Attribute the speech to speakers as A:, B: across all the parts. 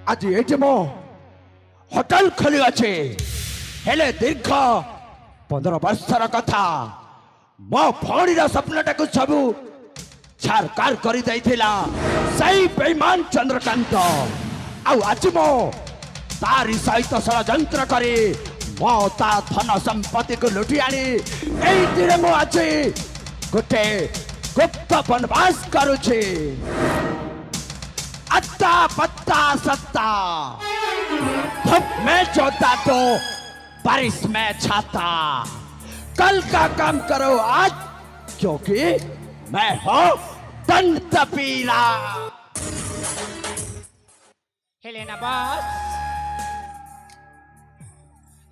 A: आज ये मो होटल खोली अच्छे हेले दीर्घ 15 वर्षर कथा मो भौणीर स्वप्नटा को सबू छारकार करी दैथिला सही बेईमान चंद्रकांत आज मो तारी सहित षड्यंत्र करी मो ता धन संपत्ति को लुटी आनी एइतिरे मो आज गोटे गुप्त वनवास करुछि अत्ता पत्ता सत्ता धूप में जोता तो बारिश में छाता कल का काम करो आज क्योंकि मैं हूँ दंत पीला।
B: हेलेना बस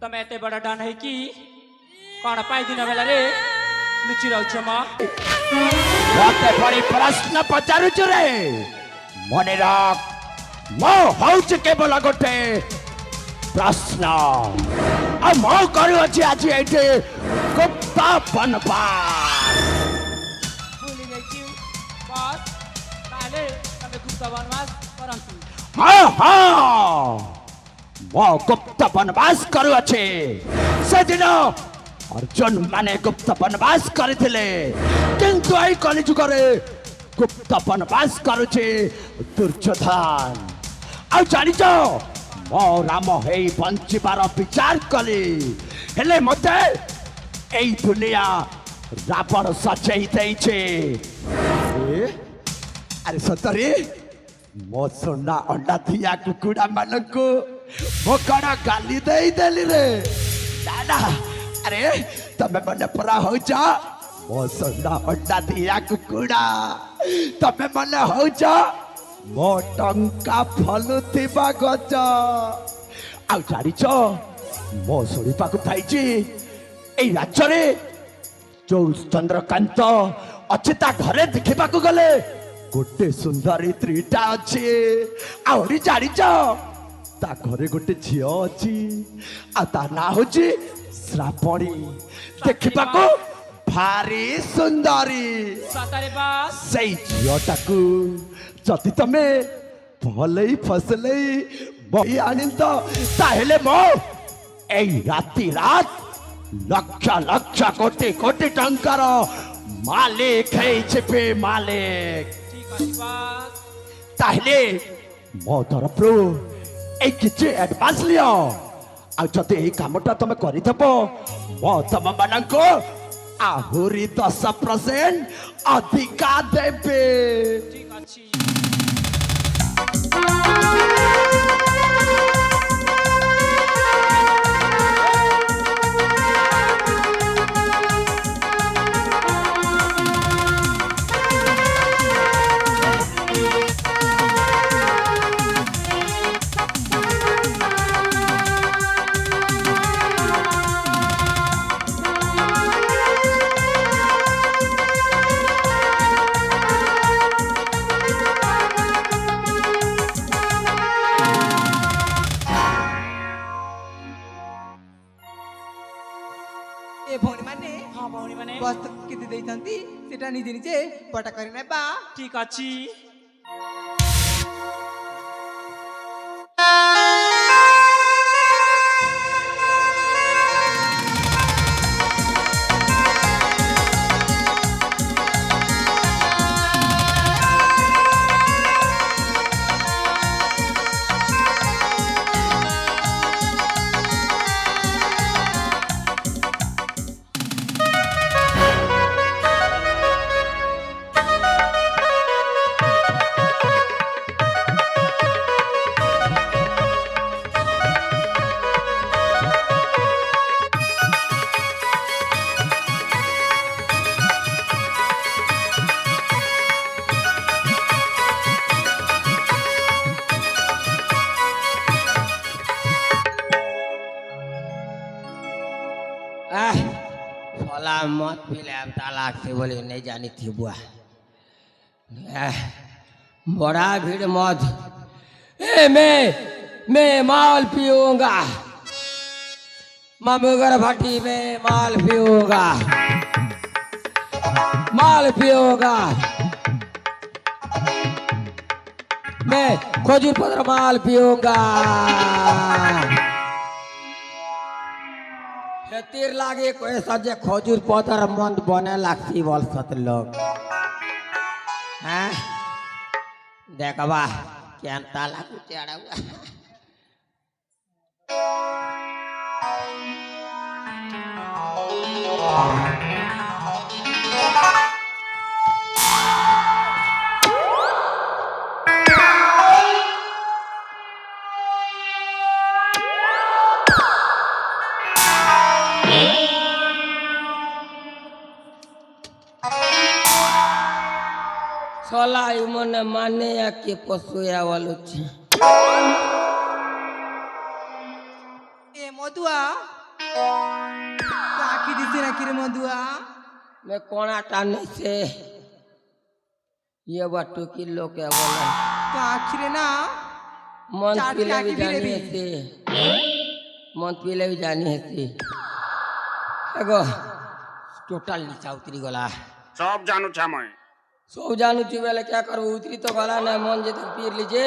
B: तमे एते बड़ा डान है कि कौन पाई दिन बेला रे लुचि रहछ म
A: मते बड़ी प्रश्न पचारुछ रे मने रख मो हौच केवल गोटे प्रश्न आ मो करू अछि आज एते गुप्त वनवास
B: भूली गई बस ताले तमे गुप्त वनवास करंतु
A: हाँ हाँ मो गुप्त वनवास करू अछि से दिन अर्जुन माने गुप्त वनवास करथिले किंतु आई कलिजुग रे गुप्त वनवास करुचे दुर्योधन आ जानिच मो राम हे बंचिबार विचार कली हेले मते एई दुनिया रावण सचेई दैछे अरे सतरे मो सोना अंडा थिया कुकुड़ा मानको मो कड़ा गाली देई देली रे दादा अरे तमे मने परा हो जा मो सोना अंडा दिया कुकुड़ा तमे मने हो जा मो टंका फलुथिबा गच आ जानिच मो सुनिपा को पाइछि एई राज्य रे जो चंद्रकांत अछि ता घरे देखिबा को गले गोटे सुंदरी त्रीटा अछि आउरी जानिच ता घरे गोटे झियो अछि आ ता ना होछि श्रावणी देखिबा को भारी सुंदरी
B: सतरे बस
A: सही झियोटाकू जति तमे भलै फसलै बही आनिल तो ताहेले मो एई राति रात लक्ष लक्ष कोटी कोटी टंकार मालिक है छिपे मालिक
B: ठीक अछि बस
A: ताहेले मो तरफरु एई किछि एडवांस लियो आ जति एई कामटा तमे करिथबो मो तम मानको आहुरी 10% अधिका देबे
B: ठीक अछि
C: ए भौणी माने
B: हां भौणी माने
C: बस किति दैथंती सेटा निजे निजे पटा करि नेबा
B: ठीक अछि
D: फला मत पीले अब तालाक से बोले नहीं जानी थी बुआ बड़ा भीड़ मत मैं माल पीऊंगा ममुगर भट्टी में माल पीऊंगा मैं खजूर पत्र माल पीऊंगा। तीर लागे कोई सजे खजूर पत्र मंद बने लागती बोल सत लोग हैं देखबा क्या ताला कुचाड़ा हुआ सोला मन माने या के पशुया वालू छे
C: ए मधुआ आखी दिसे ना किरे मधुआ
D: मैं कोना टाने से ये बाटू की लोग क्या बोला
C: तो आखिरे ना
D: मन
C: चाट
D: पीले
C: के
D: भी
C: आखी
D: जानी
C: भी
D: है से मन पीले भी जानी है से एगो टोटल नीचा उतरी गला
E: सब जानू छा मैं
D: सब जानू चुबेले क्या करू उतरी तो गला ना मन जे तक पीर लीजिए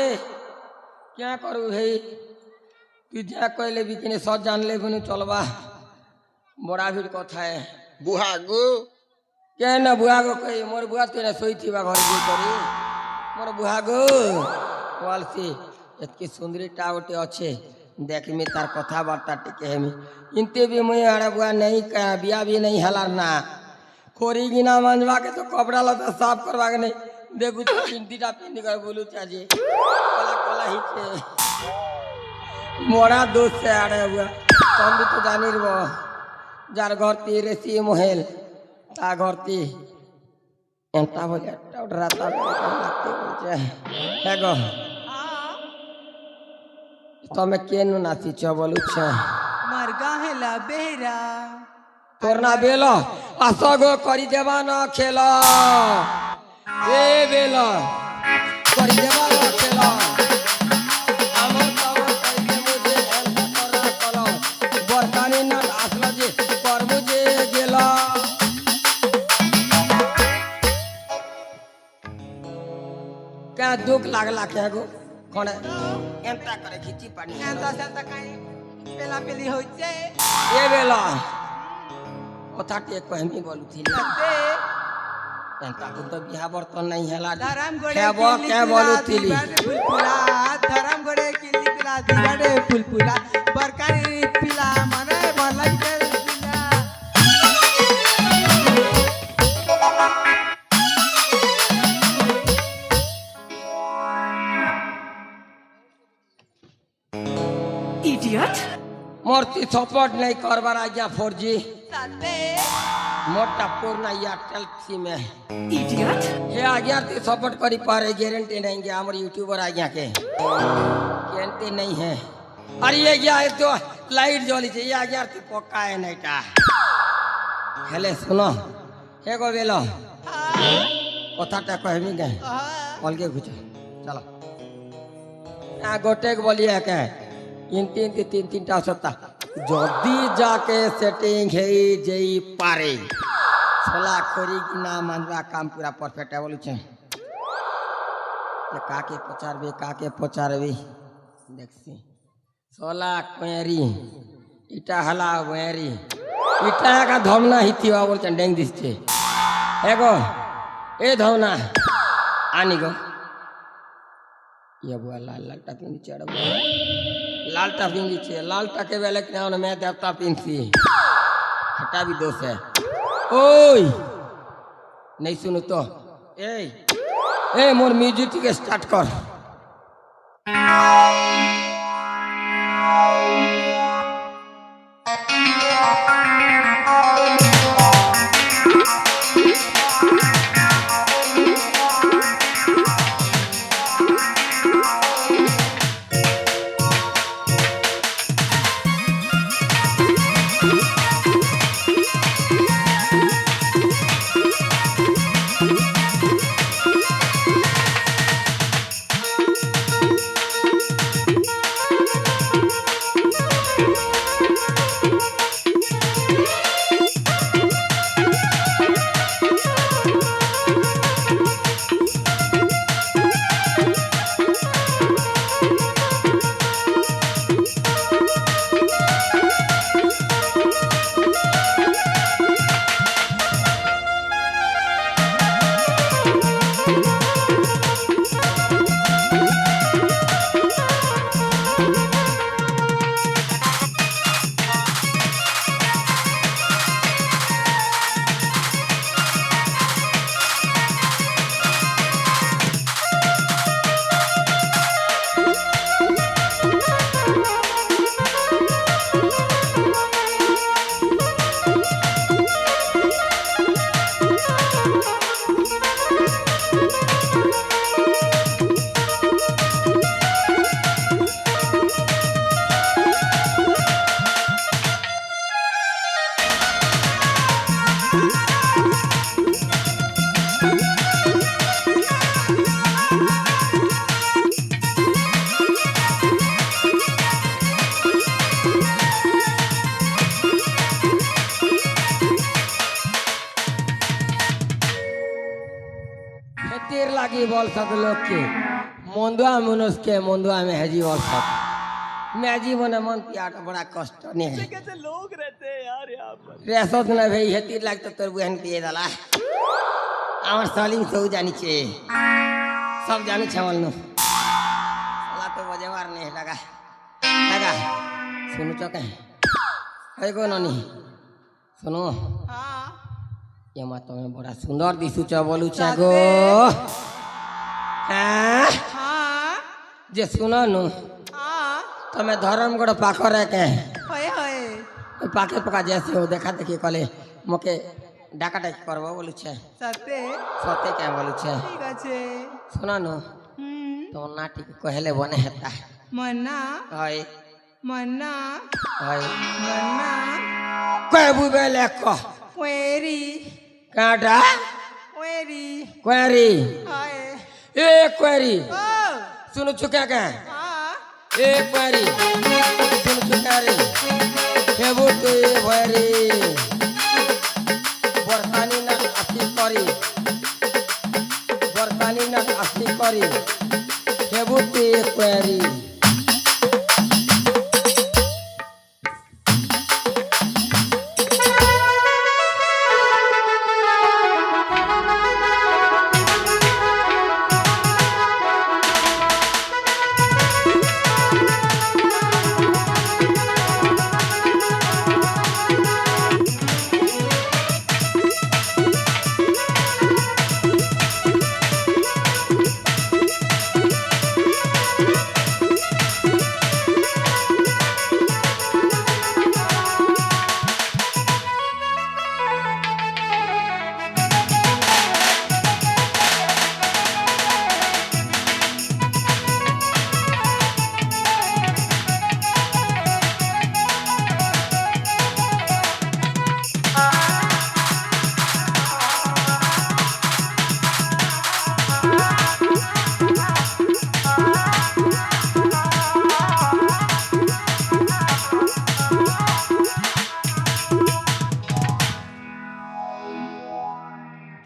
D: क्या करू भाई तू जा कहले भी किने सब जान ले बनु चलबा बड़ा भीड़ कथा है
E: बुहागु
D: क्या ना बुआ गो कही मोर बुआ तेरा सोई थी बा घर जी करी मोर बुआ गो वालसी एतकी सुंदरी टावटे अच्छे देख मी तार कथा बार्ता टिके हेमी इनते भी मुई आड़े बुआ नहीं का बिया भी नहीं हलार ना खोरी गिना मंजवा के तो कपड़ा लता साफ करवा के नहीं देखू तो पिंडीटा पिंडी कर बोलू चाची कला कला ही छे मोरा दोस्त से आड़े बुआ तुम भी तो जानी रहो जार घर ती रेसी मोहेल ता घर ती एंता बोले राता लगते बोलचे हेगो तमे केनु नाची छ बोलू छ
C: मरगा हेला बेहरा
D: तोरना बेलो असगो करी देवा न खेलो ए बेलो करी देवा न खेलो हमर तब करी दे मुझे एंता तोरा कलो बरकानी न आसला जे कर मुझे गेला क्या दुख लागला के गो कोने एंता करे खिची पानी
C: एंता सेंता काई पेला पेली होइचे
D: ए बेला कथा टे कहमी बोलू थी
C: ते
D: एंता तो बिहा बर्तन नहीं हला
C: धरम गोड़े
D: खेबो के बोलू थी
C: फुलफुला धरम गोड़े किल्ली पिला दिगाड़े फुलफुला बरकारी पिला मने भलाई दे पिला
F: Idiot!
D: मूर्ति सपोर्ट नहीं करबार आज्ञा 4G
C: साथे
D: मोटा पूर्ण एयरटेल सिम है
F: Idiot!
D: हे आज्ञा ते सपोर्ट करी पारे गारंटी नहीं के हमर यूट्यूबर आज्ञा के गारंटी नहीं है अरे ये क्या है तो लाइट जली छे ये आज्ञा ते पक्का है नहीं ता हेले सुनो हे गो बेलो कथाटा कहमी के अलगे घुचे चलो आ गोटे के बोलिए के तीन तीनटा सत्ता जदी जाके सेटिंग है जेई पारे सोला खोरी की ना मानवा काम पूरा परफेक्ट है बोलू छे ये काके पचारबे देखसी सोला क्वेरी इटा हला वेरी इटा का धमना हितिवा बोल छे डेंग दिस छे एगो ए धमना आनी गो ये बुआ लाल लाल टापिंग चढ़ लाल टापिंग छे लाल टाके बेले के ना मैं देवता पिंसी हटा भी दोष है ओय नहीं सुनो तो ए मोर म्यूजिक के स्टार्ट कर खेतीर लागी बोल सक लोग के मंदुआ मनुष्य के मंदुआ में हजी बोल सक मैं जीवन मन पियाट बड़ा कष्ट नहीं है
C: कैसे लोग रहते हैं यार यहाँ पर
D: रेसत न भई हेतीर लाग तो तोर बहन के दला আমার সালিম সৌ জানিছে সব জানিছে বলনু সালা তো বজেবার নেই লাগা লাগা শুনু চকে এই গো ননি শুনো
C: हाँ
D: এমা তুমি বড় সুন্দর দিশুছ বলুছ গো হ্যাঁ
C: हाँ
D: যে শুনো নু
C: हाँ
D: তুমি ধরমগড় পাখরে কে
C: होए होए
D: ওই পাখে পাকা যেছে ও দেখা দেখি কলে মোকে ডাকাডাকি করব বলুছে
C: सत्य
D: সতে কে বলুছে
C: ठीक আছে
D: শোনো নু তোমার নাটি কহেলে বনে হেতা
C: मन्ना
D: হয়
C: मन्ना
D: হয়
C: मन्ना
D: কয়ে বুবে লেখ
C: क्वेरी
D: কাটা
C: क्वेरी
D: কোয়ারি
C: हाय
D: এ কোয়ারি
C: ओ
D: শুনো চুকা কে
C: हाँ
D: এ কোয়ারি শুনো চুকা রে হেবু তুই ভয়ারি বরকানি না আসি করি বরকানি না আসি করি হেবু তুই কোয়ারি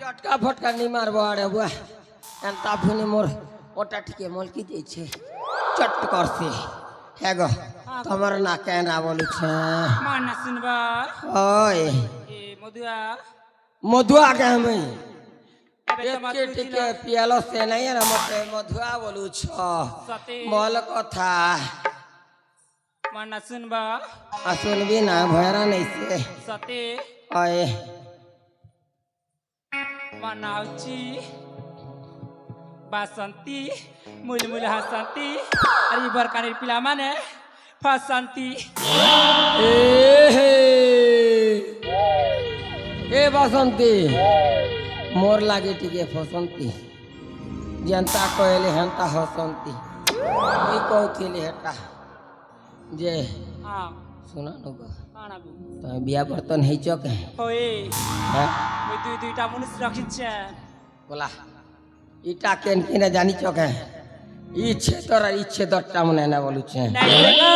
D: চটকা ফটকা নি মারবো আরে বুয়া এনতা ফুনি মোর ওটা ঠিকে মলকি দিয়েছে চট করছে হ্যাঁ গো তোমার না কেন বলুছে
B: মানা শুনবা
D: ওই
B: এ মধুয়া
D: মধুয়া কে আমি
B: এবে তোমার
D: একে ঠিকে পিয়ালো সে নাই না মতে মধুয়া বলুছ
B: সতে
D: বল কথা
B: মানা শুনবা
D: শুনবি না ভয়রা নেই সে
B: সতে
D: ওই
B: মানা হচ্ছি বাসন্তী মুলমুল হাসন্তী আর এই বরকানের পিলা মানে ফাসন্তী
D: এ বাসন্তী মোর লাগে টিকে ফসন্তী যেন্তা কইলে হেন্তা হসন্তী তুই কৌথিলি হেটা যে
B: হ্যাঁ
D: শোনা নগো
B: আনাবু
D: তুমি বিয়া বর্তন হইছ কে
B: ওই
D: হ্যাঁ
B: ওই দুইটা মানুষ রাখিছে
D: বলা ইটা কেন কিনে জানিছ কে ইচ্ছে দরটা মনে না বলুছে
B: নাই দেখো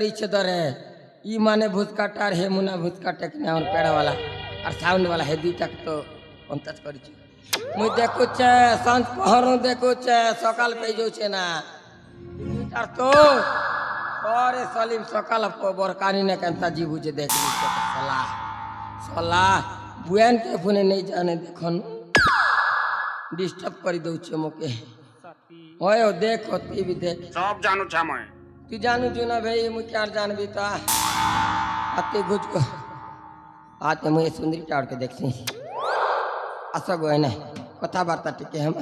D: ইচ্ছে দরে ই মানে ভুসকাটা আর হে মুনা ভুসকাটা কিনে আমার পেড়াওয়ালা আর সাউন্ড वाला হে দুইটাক তো অন্তাজ করিছে মুই দেখুছে সাঁঝ পহরু দেখুছে সকাল পেয়ে যাচ্ছে না দুইটার তো পরে সলিম সকাল বরকানি না কেনতা জি বুঝে দেখলি সলা সলা বুয়ান কে ফোনে নেই জানে দেখুন ডিস্টার্ব করি দউছে মোকে
B: সতী
D: ওয় দেখো তুই भी देख
E: সব জানো ছাময়
D: তুই জানু না ভাই মুই কার জানবি তা আতে গুজ को आते मुझे सुंदरी टाड़ के देखती आशा गो है कथा बार्ता टिके हम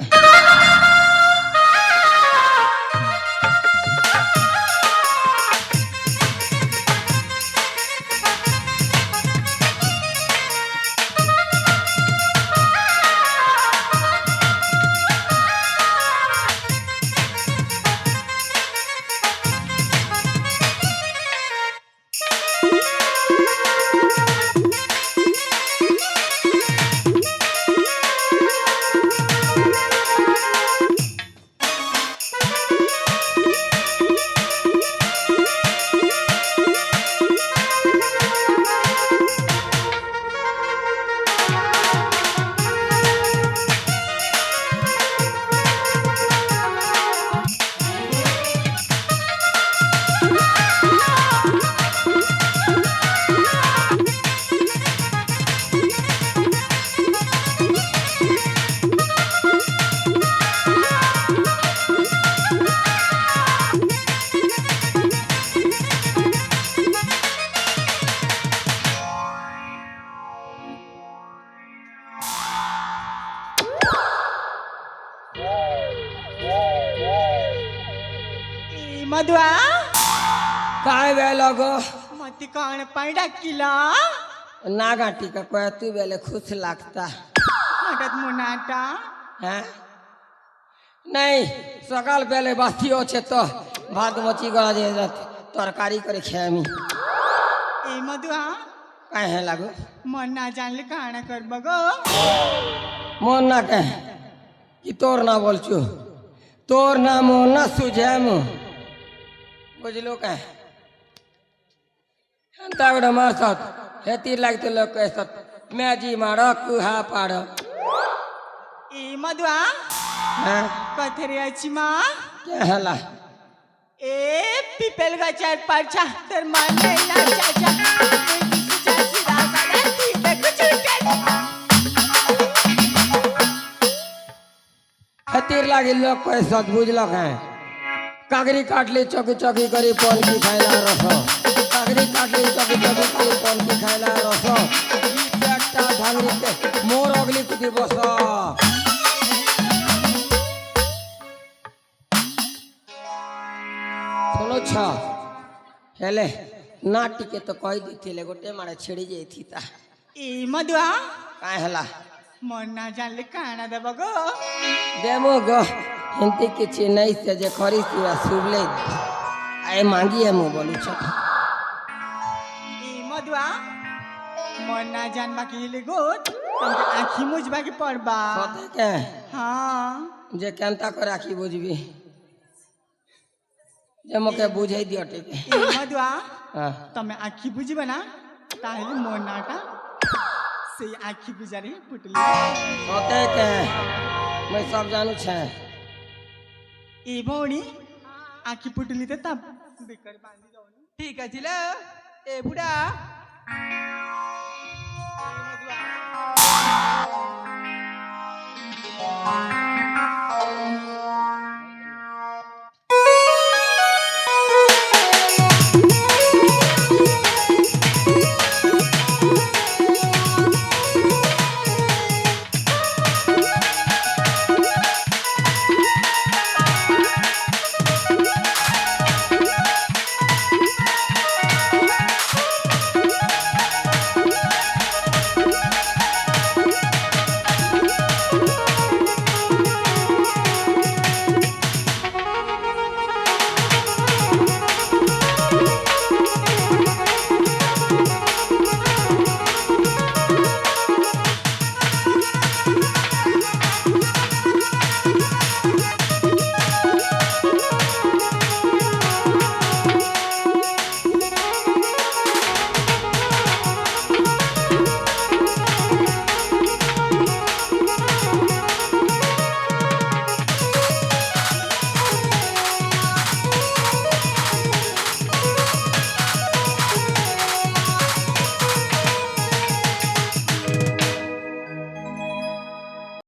C: मधुआ
D: काय बेलो गो
C: मती कौन पाई डाकिला
D: नागा टीका कोया तू बेले खुश लागता
C: हटत मुनाटा
D: হ্যাঁ নাই সকাল বেলে বাতি আছে তো ভাত মচি গলা দিয়ে তরকারি করে খেয়ে আমি
C: ए मधुआ
D: কাই হ্যাঁ লাগো
C: मन ना जानले काना कर बगो
D: মন না কে কি তোর না বলছু তোর না মন না সুঝে মু বুঝলো কে হেন্তা গড় মারছত হেতি লাগতে লোক কইছত মেজি মার কুহা পাড়
C: ए मधुआ
D: হ্যাঁ
C: कथरे अछि मा
D: কে হেলা
C: ए पिपल गचार परछा तर मन नहीं ना चाचा चाची राजा ती पे कुछ
D: हतीर लागे लोग पैसा बुझलक है कागरी काटली चौकी चौकी करी पन की खाइला रस कागरी काटली चौकी चौकी करी पन की खाइला रस ई पेटटा भांगरी के मोर अगली कुदी बस सुनो छ हेले ना टिके तो कह दी गोटे मारे छिड़ी जाई ता
C: ए मधुआ
D: काहे हला
C: मन ना जानले काना दे बगो
D: देमो गो हिंती किछि नहीं से जे खरी सिवा सुबले आए मांगी है मु बोलू छ
C: ए मधुआ मन ना जान बाकी ले गोट तुमके आँखी मुझ बाकी पड़बा
D: सोते के
C: हाँ
D: जे केंता कर राखी बुझबी जे मोके बुझाई दियो टिके
C: ए मधुआ
D: हां
C: तमे आँखी बुझबे ना ताहले मन नाटा से आँखी बुझारी पुटली
D: सोते के मैं सब जानू छे
C: ए भौणी आँखी पुटली ते तब बेकर बांधी जाऊ ठीक है जिला ए बुढ़ा